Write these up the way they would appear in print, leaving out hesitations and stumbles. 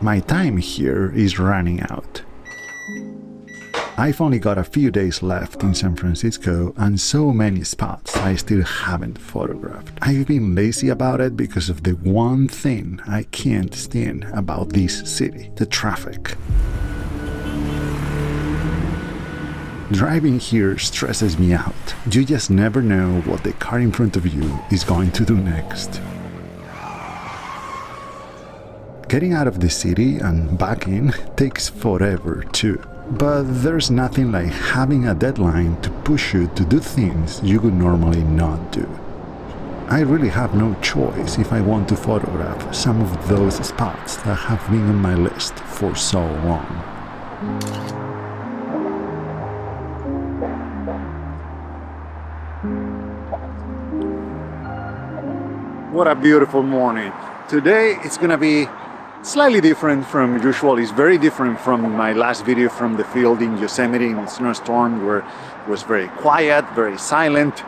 My time here is running out. I've only got a few days left in San Francisco and so many spots I still haven't photographed. I've been lazy about it because of the one thing I can't stand about this city, the traffic. Driving here stresses me out. You just never know what the car in front of you is going to do next. Getting out of the city and back in takes forever too. But there's nothing like having a deadline to push you to do things you would normally not do. I really have no choice if I want to photograph some of those spots that have been on my list for so long. What a beautiful morning. Today it's gonna be slightly different from usual. It's very different from my last video from the field in Yosemite in a snowstorm where it was very quiet, very silent.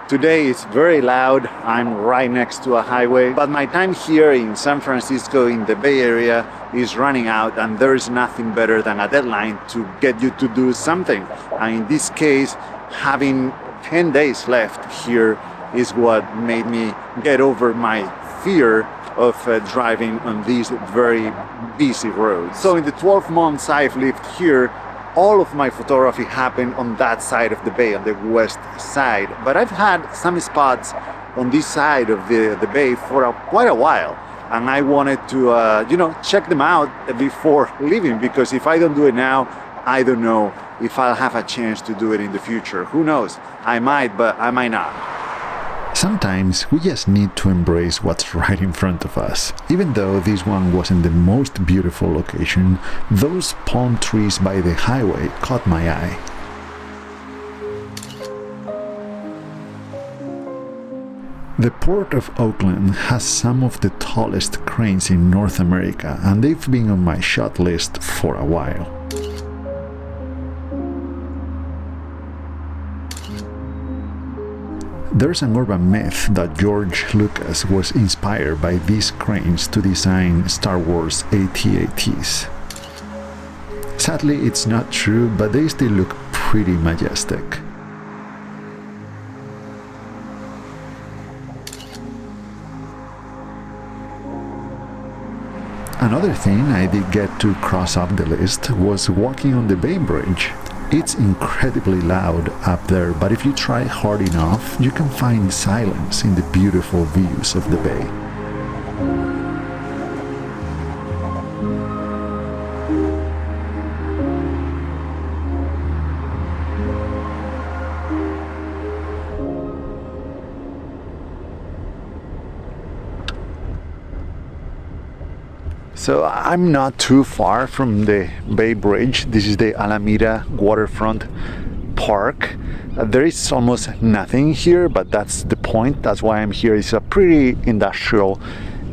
Today it's very loud. I'm right next to a highway, but my time here in San Francisco in the Bay Area is running out, and there's nothing better than a deadline to get you to do something. And in this case, having 10 days left here is what made me get over my fear of driving on these very busy roads. So in the 12 months I've lived here, all of my photography happened on that side of the bay, on the west side. But I've had some spots on this side of the bay for quite a while. And I wanted to, check them out before leaving, because if I don't do it now, I don't know if I'll have a chance to do it in the future. Who knows? I might, but I might not. Sometimes we just need to embrace what's right in front of us. Even though this one wasn't the most beautiful location, those palm trees by the highway caught my eye. The Port of Oakland has some of the tallest cranes in North America, and they've been on my shot list for a while. There's an urban myth that George Lucas was inspired by these cranes to design Star Wars AT-ATs. Sadly, it's not true, but they still look pretty majestic. Another thing I did get to cross off the list was walking on the Bay Bridge. It's incredibly loud up there, but if you try hard enough, you can find silence in the beautiful views of the bay. So I'm not too far from the Bay Bridge. This is the Alameda Waterfront Park. There is almost nothing here, but that's the point. That's why I'm here. It's a pretty industrial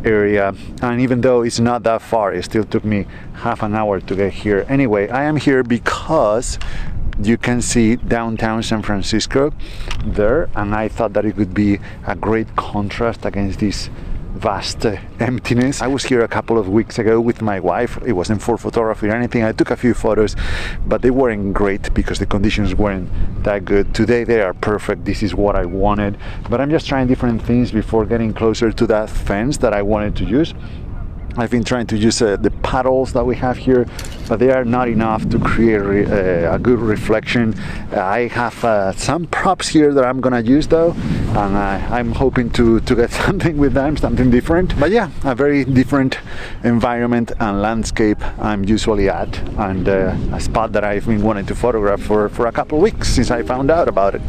area, and even though it's not that far, it still took me half an hour to get here. Anyway, I am here because you can see downtown San Francisco there, and I thought that it would be a great contrast against this vast emptiness. I was here a couple of weeks ago with my wife. It wasn't for photography or anything. I took a few photos, but they weren't great because the conditions weren't that good. Today they are perfect. This is what I wanted, but I'm just trying different things before getting closer to that fence that I wanted to use. I've been trying to use the paddles that we have here, but they are not enough to create a good reflection. I have some props here that I'm gonna use though, and I'm hoping to get something with them, something different. But yeah, a very different environment and landscape I'm usually at, and a spot that I've been wanting to photograph for a couple of weeks since I found out about it.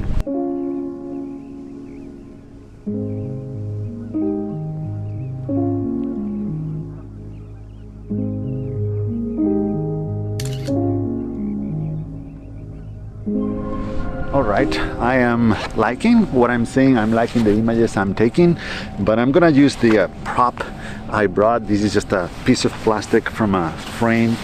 Alright, I am liking what I'm seeing. I'm liking the images I'm taking, but I'm gonna use the prop I brought. This is just a piece of plastic from a frame,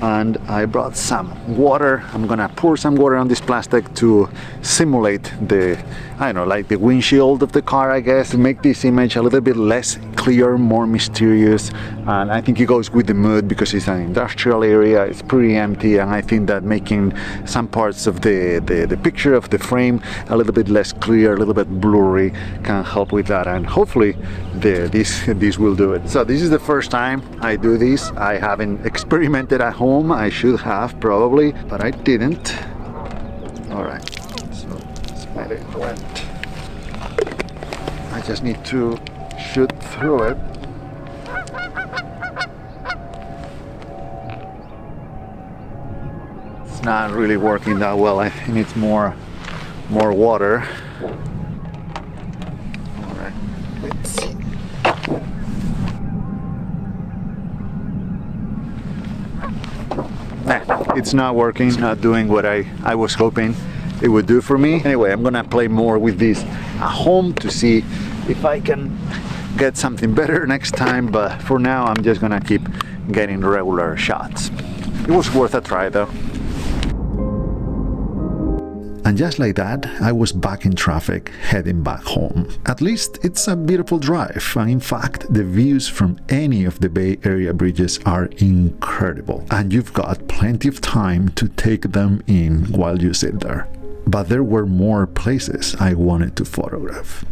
and I brought some water. I'm gonna pour some water on this plastic to simulate the, I don't know, like the windshield of the car, I guess, to make this image a little bit less clear, more mysterious, and I think it goes with the mood because it's an industrial area, it's pretty empty, and I think that making some parts of the picture of the frame a little bit less clear, a little bit blurry can help with that, and hopefully this will do it. So this is the first time I do this. I haven't experimented at home. I should have probably, but I didn't. Alright, so let's let it went. I just need to shoot through it. It's not really working that well. I think it's more water. Alright, let's see. Nah, it's not working. It's not doing what I was hoping it would do for me. Anyway, I'm gonna play more with this at home to see if I can get something better next time, but for now I'm just gonna keep getting regular shots. It was worth a try though. And just like that, I was back in traffic, heading back home. At least it's a beautiful drive, and in fact, the views from any of the Bay Area bridges are incredible, and you've got plenty of time to take them in while you sit there. But there were more places I wanted to photograph.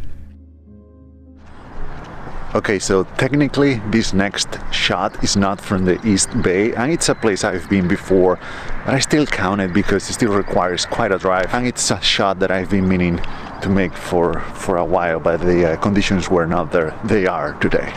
Okay, so technically this next shot is not from the East Bay, and it's a place I've been before, but I still count it because it still requires quite a drive, and it's a shot that I've been meaning to make for a while, but the conditions were not there. They are today.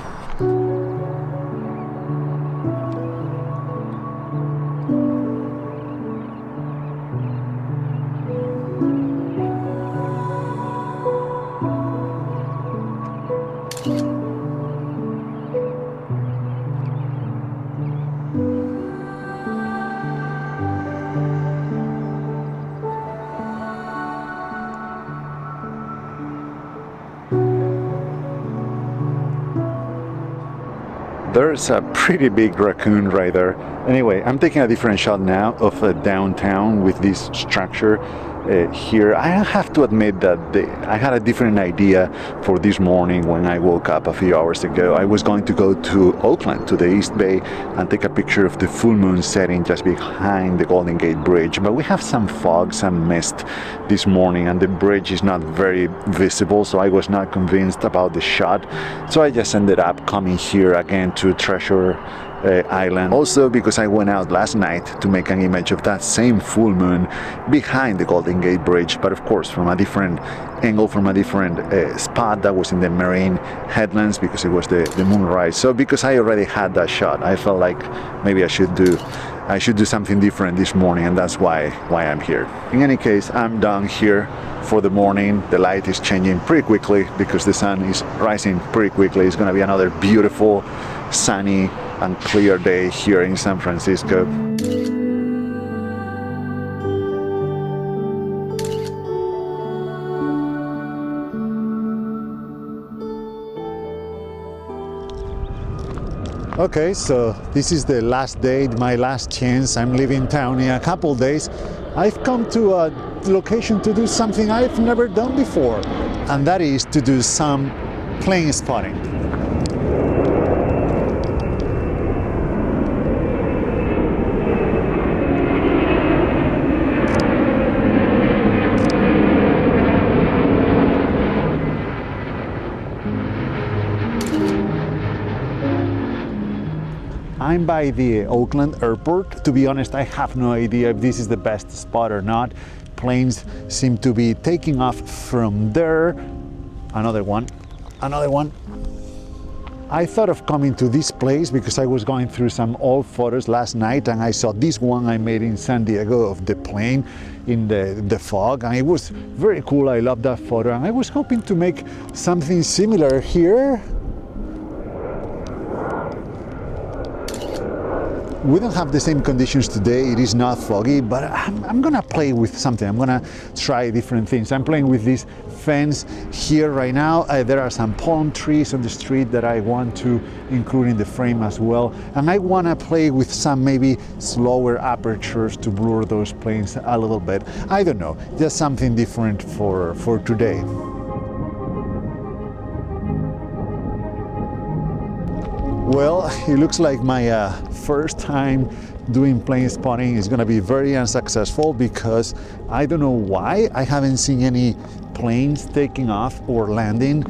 There's a pretty big raccoon right there. Anyway, I'm taking a different shot now of downtown with this structure here. I have to admit that I had a different idea for this morning when I woke up a few hours ago. I was going to go to Oakland, to the East Bay, and take a picture of the full moon setting just behind the Golden Gate Bridge. But we have some fog, some mist this morning, and the bridge is not very visible, so I was not convinced about the shot. So I just ended up coming here again to Treasure Island. Also because I went out last night to make an image of that same full moon behind the Golden Gate Bridge, but of course from a different angle, from a different spot that was in the marine headlands because it was the moonrise. So because I already had that shot, I felt like maybe I should do something different this morning, and that's why I'm here. In any case, I'm done here for the morning. The light is changing pretty quickly because the sun is rising pretty quickly. It's going to be another beautiful, sunny and clear day here in San Francisco. Okay, so this is the last day, my last chance. I'm leaving town in a couple days. I've come to a location to do something I've never done before, and that is to do some plane spotting. I'm by the Oakland airport. To be honest, I have no idea if this is the best spot or not. Planes seem to be taking off from there. Another one. I thought of coming to this place because I was going through some old photos last night, and I saw this one I made in San Diego of the plane in the fog, and it was very cool. I love that photo, and I was hoping to make something similar here. We don't have the same conditions today. It is not foggy, but I'm gonna play with something. I'm gonna try different things. I'm playing with this fence here right now. There are some palm trees on the street that I want to include in the frame as well. And I wanna play with some maybe slower apertures to blur those planes a little bit. I don't know, just something different for today. Well, it looks like my first time doing plane spotting is gonna be very unsuccessful because I don't know why I haven't seen any planes taking off or landing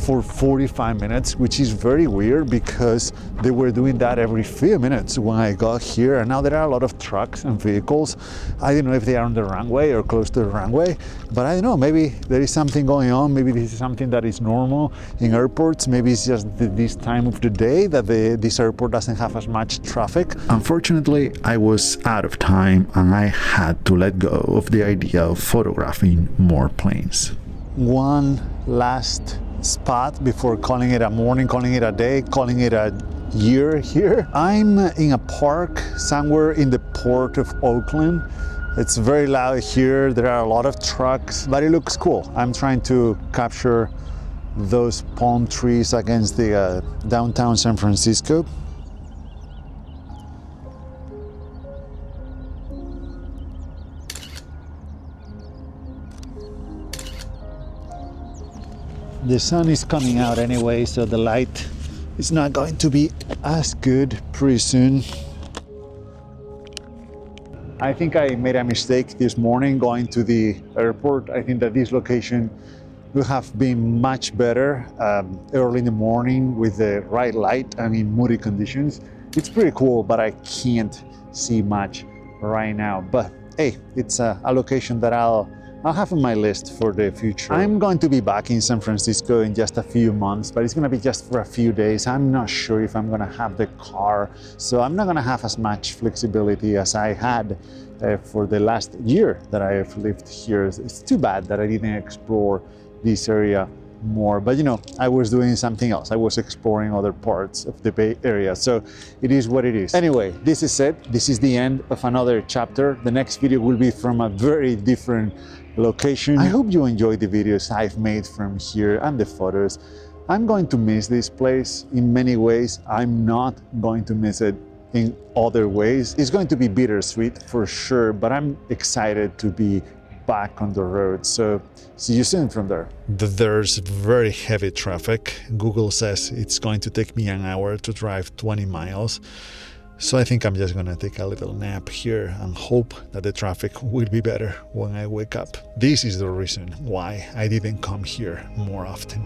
for 45 minutes, which is very weird because they were doing that every few minutes when I got here, and now there are a lot of trucks and vehicles. I don't know if they are on the runway or close to the runway, but I don't know, maybe there is something going on. Maybe this is something that is normal in airports. Maybe it's just this time of the day that this airport doesn't have as much traffic. Unfortunately, I was out of time and I had to let go of the idea of photographing more planes. One last spot before calling it a morning, calling it a day, calling it a year here. I'm in a park somewhere in the port of Oakland. It's very loud here. There are a lot of trucks, but it looks cool. I'm trying to capture those palm trees against the downtown San Francisco. The sun is coming out anyway, so the light is not going to be as good pretty soon. I think I made a mistake this morning going to the airport. I think that this location would have been much better early in the morning with the right light and in moody conditions. It's pretty cool, but I can't see much right now. But hey, it's a location that I'll have on my list for the future. I'm going to be back in San Francisco in just a few months, but it's going to be just for a few days. I'm not sure if I'm going to have the car, so I'm not going to have as much flexibility as I had for the last year that I have lived here. It's too bad that I didn't explore this area more, but you know, I was doing something else. I was exploring other parts of the Bay Area, so it is what it is. Anyway, this is it. This is the end of another chapter. The next video will be from a very different location. I hope you enjoyed the videos I've made from here and the photos. I'm going to miss this place in many ways. I'm not going to miss it in other ways. It's going to be bittersweet for sure, but I'm excited to be back on the road. So see you soon from there. There's very heavy traffic. Google says it's going to take me an hour to drive 20 miles. So I think I'm just gonna take a little nap here and hope that the traffic will be better when I wake up. This is the reason why I didn't come here more often.